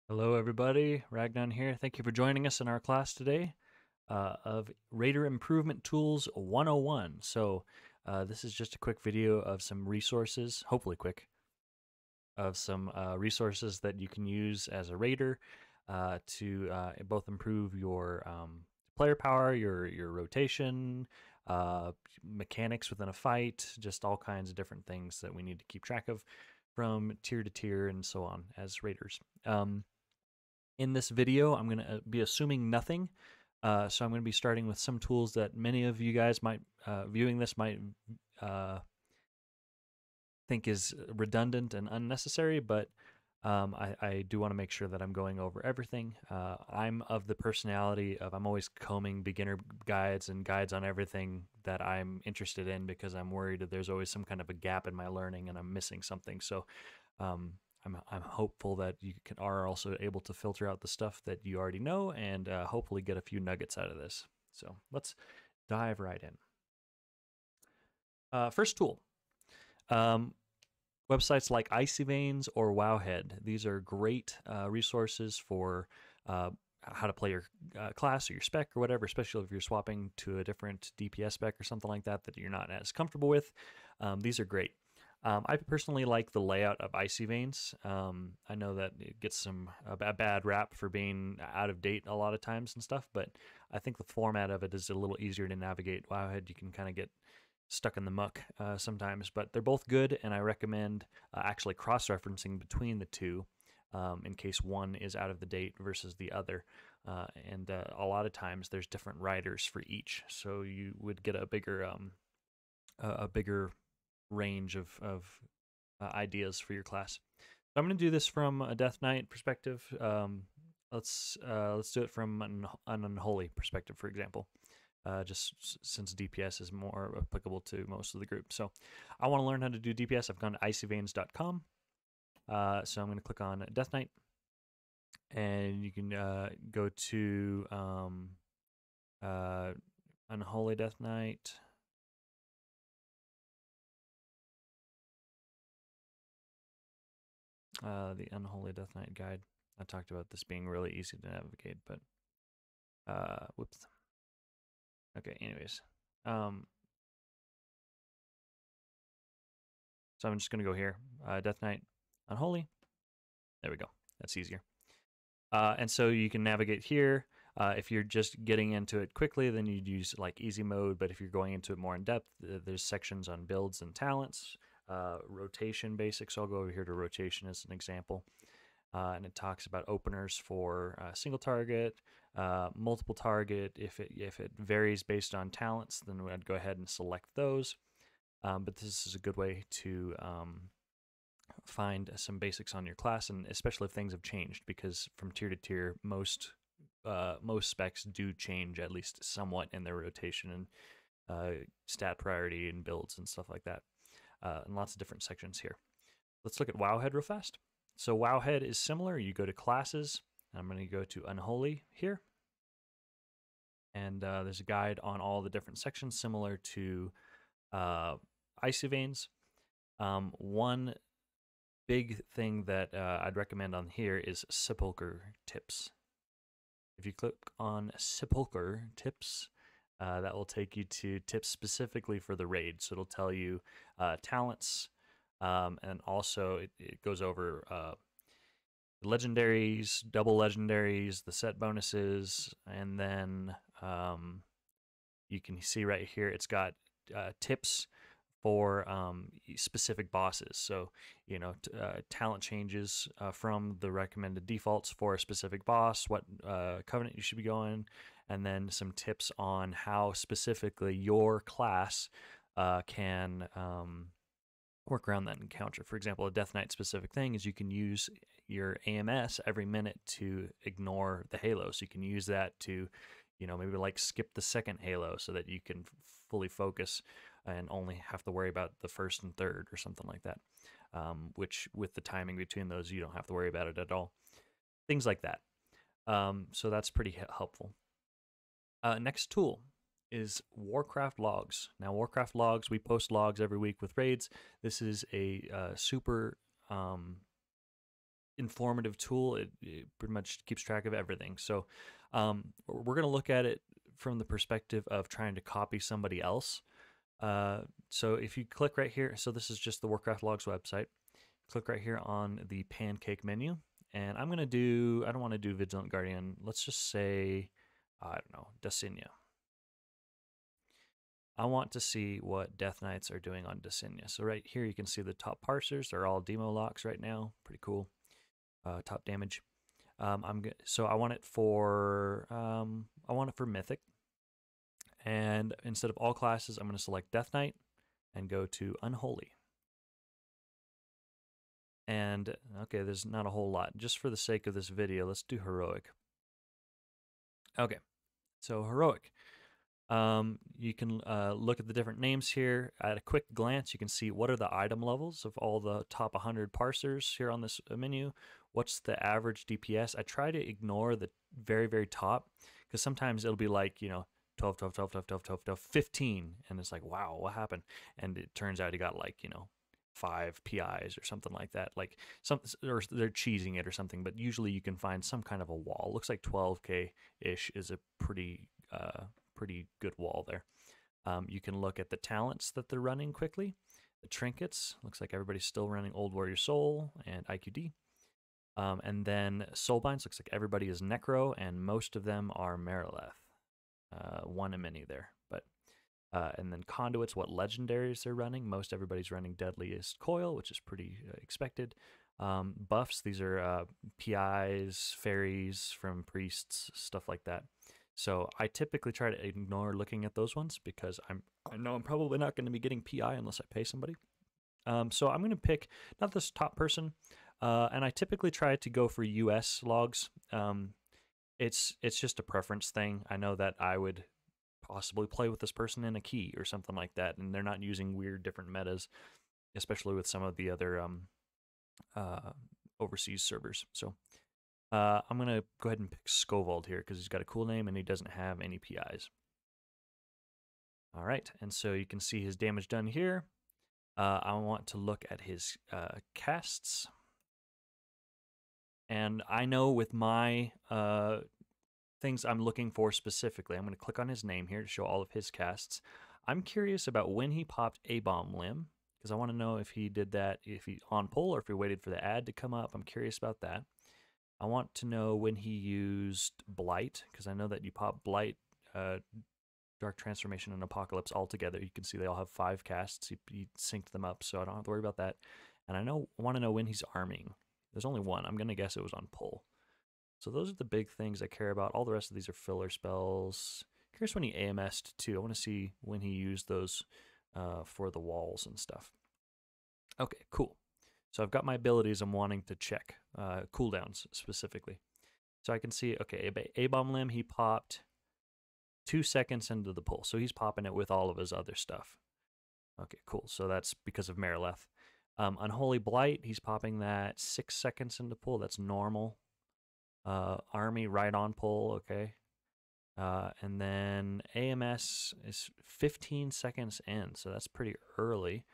Hello, everybody. Ragnar here. Thank you for joining us in our class today of Raider Improvement Tools 101. This is just a quick video of some resources, hopefully quick, of some resources that you can use as a Raider to both improve your player power, your rotation, mechanics within a fight, just all kinds of different things that we need to keep track of from tier to tier and so on as Raiders. In this video, I'm going to be assuming nothing. So I'm going to be starting with some tools that many of you guys might, viewing this, might think is redundant and unnecessary, but I do want to make sure that I'm going over everything. I'm of the personality of I'm always combing beginner guides and guides on everything that I'm interested in because I'm worried that there's always some kind of a gap in my learning and I'm missing something. So I'm hopeful that you are also able to filter out the stuff that you already know and hopefully get a few nuggets out of this. So let's dive right in. First tool. Websites like Icy Veins or Wowhead. These are great resources for how to play your class or your spec or whatever, especially if you're swapping to a different DPS spec or something like that you're not as comfortable with. These are great. I personally like the layout of Icy Veins. I know that it gets a bad rap for being out of date a lot of times and stuff, but I think the format of it is a little easier to navigate. Wowhead, you can kind of get stuck in the muck sometimes, but they're both good, and I recommend actually cross-referencing between the two in case one is out of the date versus the other. And a lot of times there's different writers for each, so you would get a bigger range of ideas for your class. So I'm going to do this from a Death Knight perspective. Let's do it from an Unholy perspective, for example. Just since DPS is more applicable to most of the group. So I want to learn how to do DPS. I've gone to icyveins.com. So I'm going to click on Death Knight. And you can go to Unholy Death Knight. The Unholy Death Knight guide. I talked about this being really easy to navigate, but whoops. Okay, anyways. So I'm just going to go here. Death Knight, Unholy. There we go. That's easier. And so you can navigate here. If you're just getting into it quickly, then you'd use like easy mode. But if you're going into it more in depth, there's sections on builds and talents, rotation basics. I'll go over here to rotation as an example. And it talks about openers for single target, multiple target. If it varies based on talents, then I'd go ahead and select those. But this is a good way to find some basics on your class, and especially if things have changed, because from tier to tier, most specs do change at least somewhat in their rotation and stat priority and builds and stuff like that, and lots of different sections here. Let's look at Wowhead real fast. So Wowhead is similar. You go to classes, and I'm going to go to Unholy here, and there's a guide on all the different sections similar to Icy Veins. One big thing that I'd recommend on here is Sepulcher Tips. If you click on Sepulcher Tips, that will take you to tips specifically for the raid. So it'll tell you talents, and also it goes over legendaries, double legendaries, the set bonuses, and then you can see right here it's got tips for specific bosses. So, you know, talent changes from the recommended defaults for a specific boss, what covenant you should be going, and then some tips on how specifically your class can work around that encounter. For example, a Death Knight specific thing is you can use your AMS every minute to ignore the Halo. So you can use that to, you know, maybe like skip the second Halo so that you can fully focus and only have to worry about the first and third or something like that, which with the timing between those, you don't have to worry about it at all. Things like that. So that's pretty helpful. Next tool is Warcraft Logs. Now, Warcraft Logs, we post logs every week with raids. This is a super informative tool. It pretty much keeps track of everything. So we're going to look at it from the perspective of trying to copy somebody else. So if you click right here, so this is just the Warcraft Logs website. Click right here on the pancake menu, and I'm going to do, I don't want to do Vigilant Guardian. Let's just say, I don't know, Dasinia. I want to see what Death Knights are doing on Dasinia. So right here you can see the top parsers. They're all demo locks right now. Pretty cool. Top damage. So I want it for Mythic. And instead of all classes, I'm going to select Death Knight and go to Unholy. And okay, there's not a whole lot. Just for the sake of this video, let's do Heroic. Okay, so Heroic. You can look at the different names here. At a quick glance, you can see what are the item levels of all the top 100 parsers here on this menu. What's the average DPS? I try to ignore the very, very top, because sometimes it'll be like, 12, 12, 12, 12, 12, 12, 12, 15, and it's like, wow, what happened? And it turns out he got like, 5 PIs or something like that. Like or they're cheesing it or something, but usually you can find some kind of a wall. Looks like 12k-ish is a pretty good wall there. You can look at the talents that they're running quickly. The trinkets, looks like everybody's still running Old Warrior Soul and IQD. And then Soulbinds, looks like everybody is Necro, and most of them are Marileth. One and many there, but and then Conduits, what legendaries they're running. Most everybody's running Deadliest Coil, which is pretty expected. Buffs, these are PIs, fairies from priests, stuff like that. So I typically try to ignore looking at those ones because I know I'm probably not going to be getting PI unless I pay somebody. So I'm going to pick not this top person, and I typically try to go for US logs. It's just a preference thing. I know that I would possibly play with this person in a key or something like that, and they're not using weird different metas, especially with some of the other overseas servers. So I'm going to go ahead and pick Skovald here because he's got a cool name and he doesn't have any PIs. All right, and so you can see his damage done here. I want to look at his casts. And I know with my things I'm looking for specifically, I'm going to click on his name here to show all of his casts. I'm curious about when he popped A-Bomb Limb, because I want to know if he did that, if he on pull or if he waited for the ad to come up. I'm curious about that. I want to know when he used Blight, because I know that you pop Blight, Dark Transformation, and Apocalypse all together. You can see they all have 5 casts. He synced them up, so I don't have to worry about that. And I want to know when he's arming. There's only one. I'm going to guess it was on pull. So those are the big things I care about. All the rest of these are filler spells. Curious when he AMS'd too. I want to see when he used those for the walls and stuff. Okay, cool. So I've got my abilities I'm wanting to check, cooldowns specifically. So I can see, okay, A-Bomb Limb, he popped 2 seconds into the pull. So he's popping it with all of his other stuff. Okay, cool. So that's because of Marileth. Unholy Blight, he's popping that 6 seconds into pull. That's normal. Army right on pull, okay. And then AMS is 15 seconds in, so that's pretty early.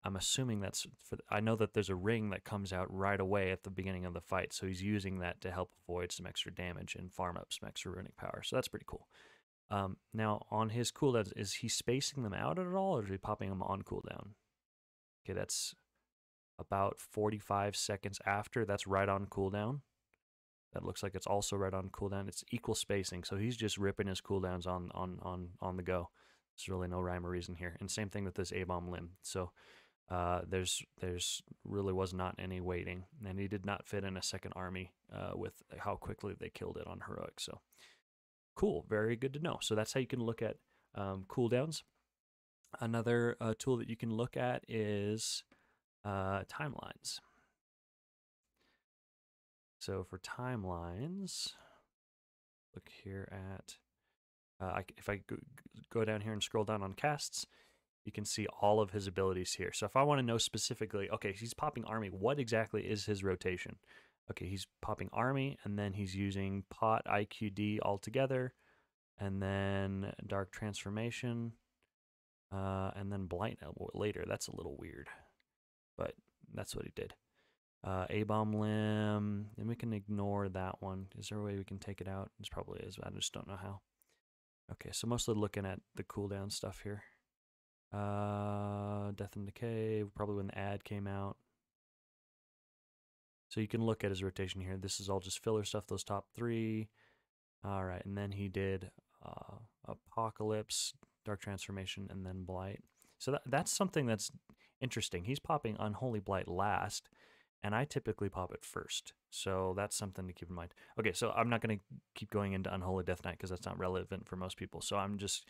I'm assuming that's I know that there's a ring that comes out right away at the beginning of the fight, so he's using that to help avoid some extra damage and farm up some extra runic power. So that's pretty cool. Now on his cooldowns, is he spacing them out at all, or is he popping them on cooldown? Okay, that's about 45 seconds after. That's right on cooldown. That looks like it's also right on cooldown. It's equal spacing, so he's just ripping his cooldowns on the go. There's really no rhyme or reason here. And same thing with this A-Bomb Limb. So there's really was not any waiting, and he did not fit in a second army with how quickly they killed it on Heroic. So cool, very good to know. So that's how you can look at cooldowns. Another tool that you can look at is timelines. So for timelines, look here at, if I go down here and scroll down on casts, you can see all of his abilities here. So if I want to know specifically, okay, he's popping army, what exactly is his rotation? Okay, he's popping army, and then he's using pot, IQD all together, and then dark transformation, and then blight later. That's a little weird, but that's what he did. A-bomb limb, and we can ignore that one. Is there a way we can take it out? There probably is, but I just don't know how. Okay, so mostly looking at the cooldown stuff here. Death and Decay, probably when the ad came out. So you can look at his rotation here. This is all just filler stuff, those top 3. All right, and then he did Apocalypse, Dark Transformation, and then Blight. So that's something that's interesting. He's popping Unholy Blight last, and I typically pop it first. So that's something to keep in mind. Okay, so I'm not going to keep going into Unholy Death Knight because that's not relevant for most people. So I'm just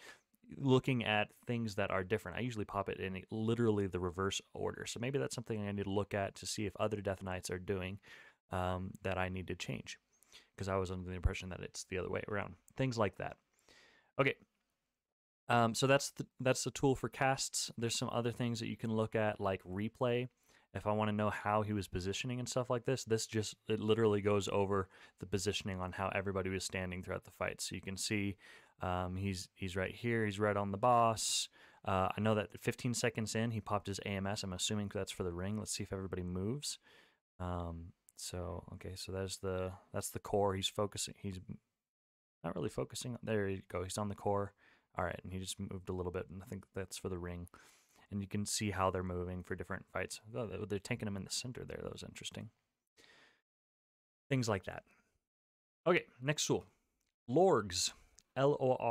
looking at things that are different. I usually pop it in literally the reverse order. So maybe that's something I need to look at to see if other Death Knights are doing that I need to change, because I was under the impression that it's the other way around. Things like that. Okay. So that's the tool for casts. There's some other things that you can look at, like replay. If I want to know how he was positioning and stuff like this, it literally goes over the positioning on how everybody was standing throughout the fight. So you can see he's right here. He's right on the boss. I know that 15 seconds in, he popped his AMS. I'm assuming that's for the ring. Let's see if everybody moves. So that's the core. He's focusing. He's not really focusing. There you go. He's on the core. All right, and he just moved a little bit, and I think that's for the ring. And you can see how they're moving for different fights. Oh, they're taking him in the center there. That was interesting. Things like that. Okay, next tool. Lorgs. LORRGS.io.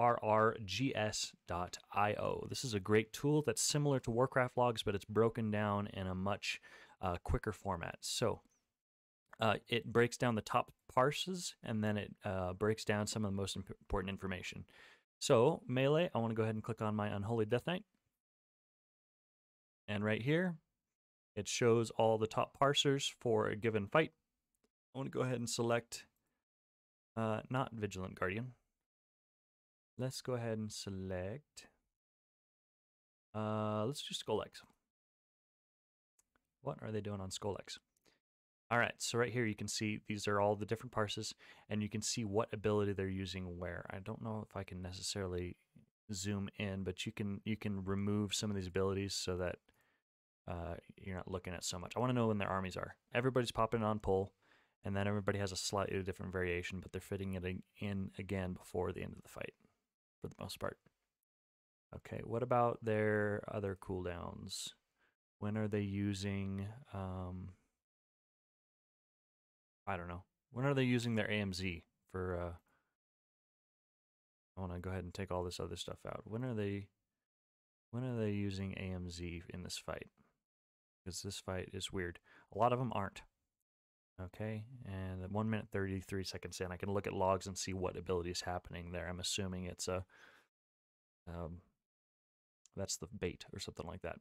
This is a great tool that's similar to Warcraft Logs, but it's broken down in a much quicker format. So it breaks down the top parses, and then it breaks down some of the most important information. So melee, I want to go ahead and click on my Unholy Death Knight. And right here, it shows all the top parsers for a given fight. I want to go ahead and select not Vigilant Guardian. Let's go ahead and select, let's do Skull-X. What are they doing on Skull-X? All right, so right here you can see these are all the different parses, and you can see what ability they're using where. I don't know if I can necessarily zoom in, but you can remove some of these abilities so that you're not looking at so much. I want to know when their armies are. Everybody's popping on pull, and then everybody has a slightly different variation, but they're fitting it in again before the end of the fight, for the most part. Okay, what about their other cooldowns? When are they using, I don't know. When are they using their AMZ for, I want to go ahead and take all this other stuff out. When are they using AMZ in this fight? Because this fight is weird. A lot of them aren't. Okay, and at 1 minute 33 seconds in, I can look at logs and see what ability is happening there. I'm assuming it's a, that's the bait or something like that.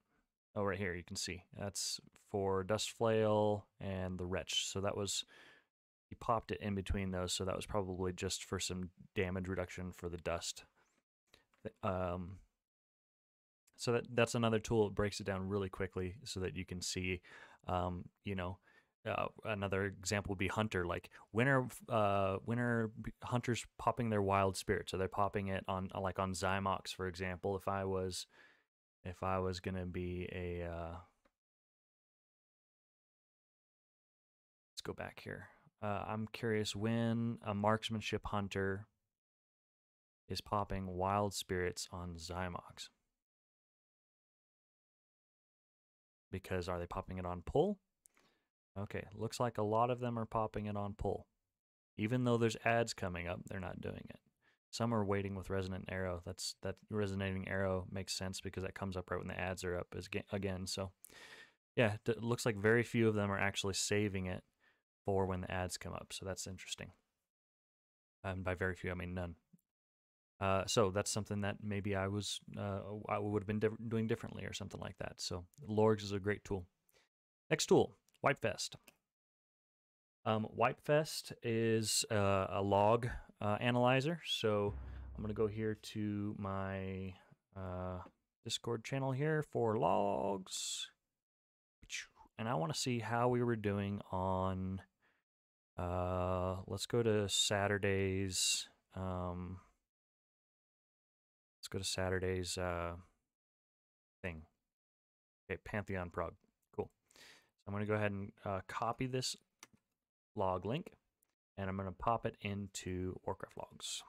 Oh, right here you can see that's for Dust Flail and the Wretch. So that was, he popped it in between those, so that was probably just for some damage reduction for the dust. So that's another tool. It breaks it down really quickly so that you can see, another example would be Hunter. Like when are hunters popping their wild spirit? So they're popping it on, like on Zymox, for example. If I was gonna be a let's go back here. I'm curious when a marksmanship hunter is popping wild spirits on Zymox. Because are they popping it on pull? Okay, looks like a lot of them are popping it on pull. Even though there's ads coming up, they're not doing it. Some are waiting with Resonant Arrow. That Resonating Arrow makes sense because that comes up right when the ads are up again. So yeah, it looks like very few of them are actually saving it for when the ads come up. So that's interesting. And by very few, I mean none. So that's something that maybe I would have been doing differently or something like that. So Lorgs is a great tool. Next tool, Wipefest. Wipefest is a log analyzer. So I'm going to go here to my Discord channel here for logs. And I want to see how we were doing on, let's go to Saturday's, thing. Okay, Pantheon Prog. Cool. I'm going to go ahead and copy this log link, and I'm going to pop it into Warcraft Logs.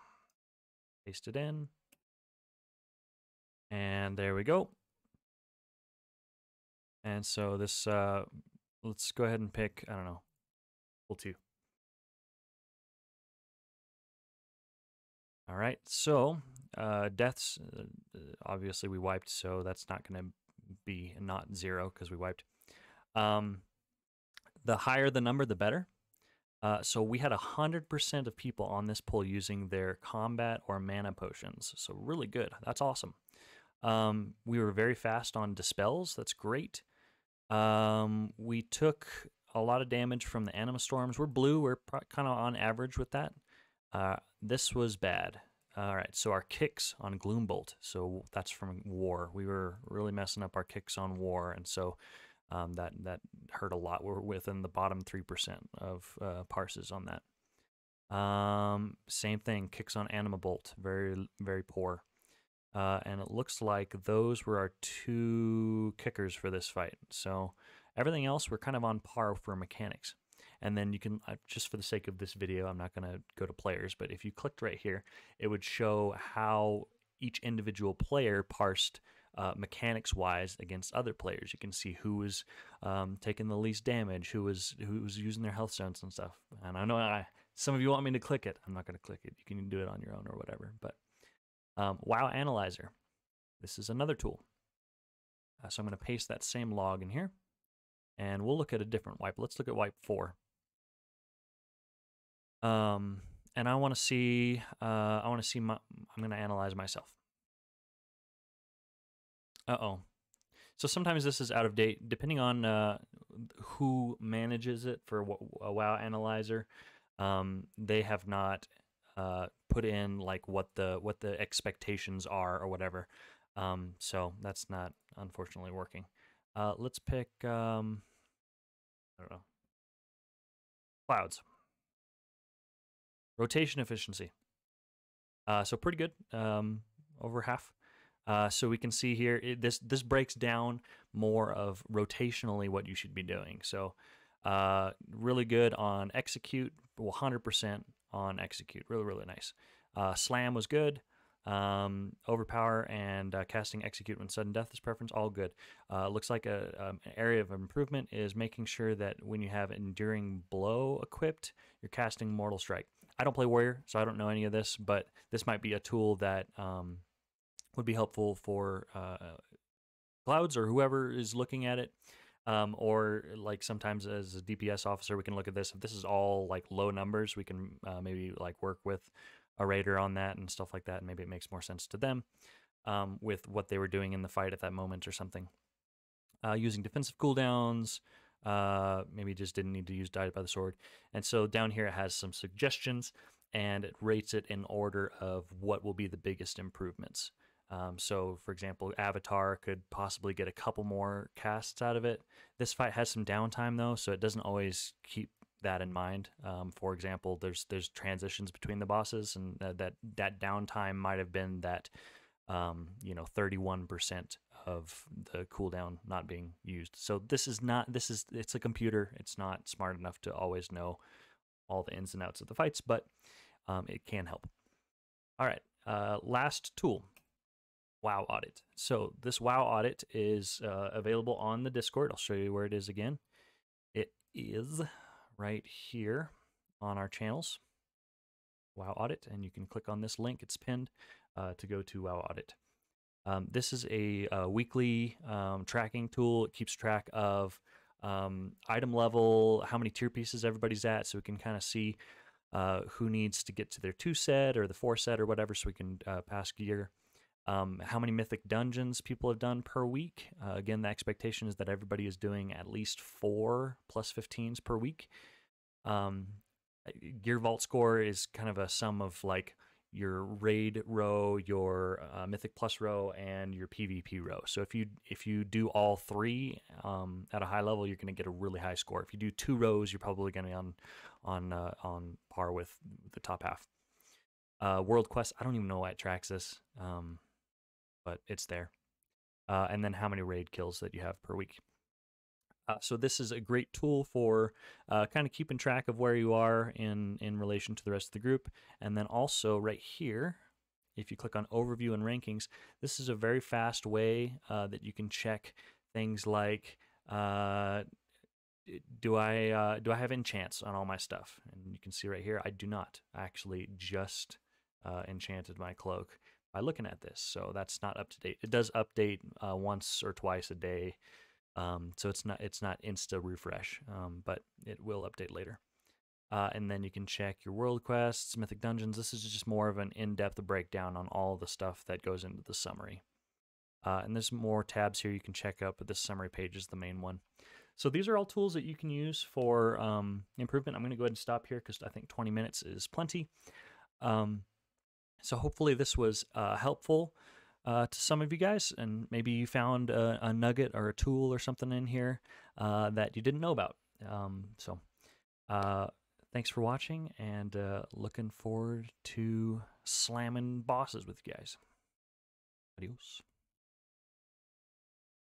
Paste it in, and there we go. And so this, let's go ahead and pick, I don't know, pull 2. All right, so deaths, obviously we wiped, so that's not going to be not 0 because we wiped. The higher the number, the better. So we had 100% of people on this poll using their combat or mana potions, so really good. That's awesome. We were very fast on dispels. That's great. We took a lot of damage from the anima storms. We're blue. We're kind of on average with that. This was bad. All right, so our kicks on Gloombolt. So that's from War. We were really messing up our kicks on War, and so that hurt a lot. We're within the bottom 3% of parses on that. Same thing, kicks on Anima Bolt. Very, very poor. And it looks like those were our 2 kickers for this fight. So everything else, we're kind of on par for mechanics. And then you can, just for the sake of this video, I'm not going to go to players, but if you clicked right here, it would show how each individual player parsed mechanics-wise against other players. You can see who was taking the least damage, who was using their health stones and stuff. And I know some of you want me to click it. I'm not going to click it. You can do it on your own or whatever. But WoW Analyzer. This is another tool. So I'm going to paste that same log in here, and we'll look at a different wipe. Let's look at wipe 4. And I want to see. I'm going to analyze myself. So sometimes this is out of date, depending on who manages it for a WoW Analyzer. They have not put in like what the expectations are or whatever. So that's not unfortunately working. Let's pick I don't know, clouds. Rotation efficiency. So pretty good, over half. So we can see here, this breaks down more of rotationally what you should be doing. So really good on execute, 100% on execute. Really, really nice. Slam was good. Overpower and casting execute when sudden death is preference, all good. Looks like an area of improvement is making sure that when you have enduring blow equipped, you're casting mortal strike. I don't play warrior, so I don't know any of this, but this might be a tool that would be helpful for clouds or whoever is looking at it. Or like sometimes as a DPS officer, we can look at this. If this is all like low numbers, we can maybe like work with a raider on that and stuff like that. And maybe it makes more sense to them with what they were doing in the fight at that moment or something. Using defensive cooldowns, maybe just didn't need to use Died by the Sword. And so down here it has some suggestions, and it rates it in order of what will be the biggest improvements. So, for example, Avatar could possibly get a couple more casts out of it. This fight has some downtime, though, so it doesn't always keep that in mind. For example, there's transitions between the bosses, and that downtime might have been that 31% of the cooldown not being used. So it's a computer. It's not smart enough to always know all the ins and outs of the fights, but it can help. All right, last tool. WoW Audit. So this WoW Audit is available on the Discord. I'll show you where it is again. It is right here on our channels, WoW Audit, and you can click on this link. It's pinned to go to WoW Audit. This is a weekly tracking tool. It keeps track of item level, how many tier pieces everybody's at, so we can kind of see who needs to get to their 2 set or the 4 set or whatever, so we can pass gear. How many mythic dungeons people have done per week. Again, the expectation is that everybody is doing at least 4 plus 15s per week. Gear vault score is kind of a sum of like your raid row, your mythic plus row, and your PvP row. So if you do all 3 at a high level, you're going to get a really high score. If you do 2 rows, you're probably going to be on par with the top half. World Quest, I don't even know why it tracks this. But it's there. And then how many raid kills that you have per week. So this is a great tool for kind of keeping track of where you are in relation to the rest of the group. And then also right here, if you click on Overview and Rankings, this is a very fast way that you can check things like do I have enchants on all my stuff? And you can see right here, I do not. I actually just enchanted my cloak by looking at this, so that's not up to date. It does update once or twice a day. So it's not insta refresh, but it will update later. And then you can check your world quests, mythic dungeons. This is just more of an in-depth breakdown on all the stuff that goes into the summary. And there's more tabs here you can check out, but this summary page is the main one. So these are all tools that you can use for improvement. I'm going to go ahead and stop here because I think 20 minutes is plenty. So hopefully this was helpful to some of you guys, and maybe you found a nugget or a tool or something in here that you didn't know about. Thanks for watching, and looking forward to slamming bosses with you guys. Adios.